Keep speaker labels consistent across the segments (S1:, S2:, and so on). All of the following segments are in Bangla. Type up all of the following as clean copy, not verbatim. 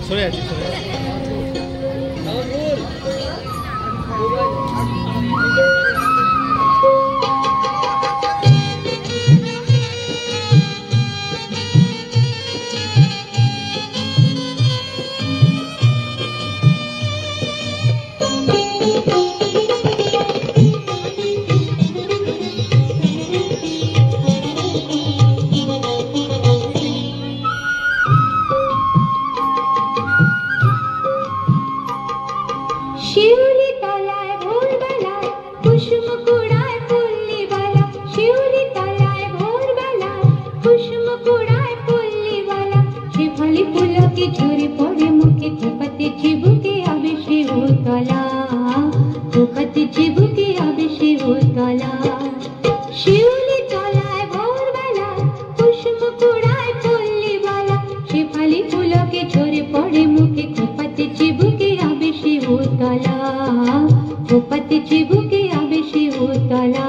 S1: সরে আছি সরে আছি
S2: শিউলি তলায় ভোরবেলায় কুসুম কুড়ায় পল্লীবালা, শিউলি তলায় ভোরবেলায় কুসুম কুড়ায় পল্লীবালা, শেফালি পুলকে ঝরে পড়ে মুখে, খোপাতে চিবুকে আবে শিউতলা, খোপাতে চিবুকে আবে শিউতলা। শিউলি তলায় ভোরবেলায় কুসুম কুড়ায় পল্লীবালা, শেফালি পুলকে ঝরে পড়ে মুখে, খোপাতে চিবুকে আবে শিউতলা, খোপাতে চিবুকে আবে শিউতলা।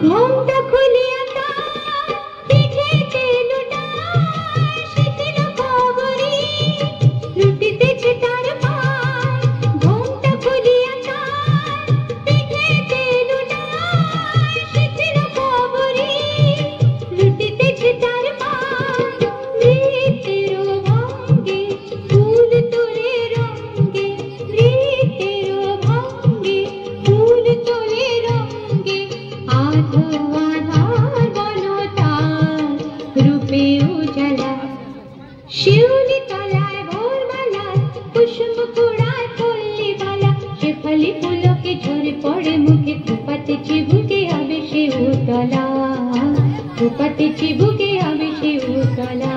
S2: ঘোমটা খুলিয়া তার পিঠেতে লুটায় শিথিল খবরি, লুটিতেছে তার পায়। ঘোমটা খুলিয়া তার পিঠেতে লুটায় শিথিল খবরি, লুটিতেছে তার পায়। নৃত্যের ভঙ্গে ফুল তোলে রঙ্গে, নৃত্যের ভঙ্গে ফুল তোলে রঙ্গে, আধো আধার বনতার রূপে উজালা। শিউলি তলায় ভোরবেলায় কুসুম কুড়ায় পল্লীবালা, শেফালি পুলকে ঝরে পড়ে মুখে, খোপাতে চিবুকে আবে শিউতলা, খোপাতে চিবুকে আবে শিউতলা।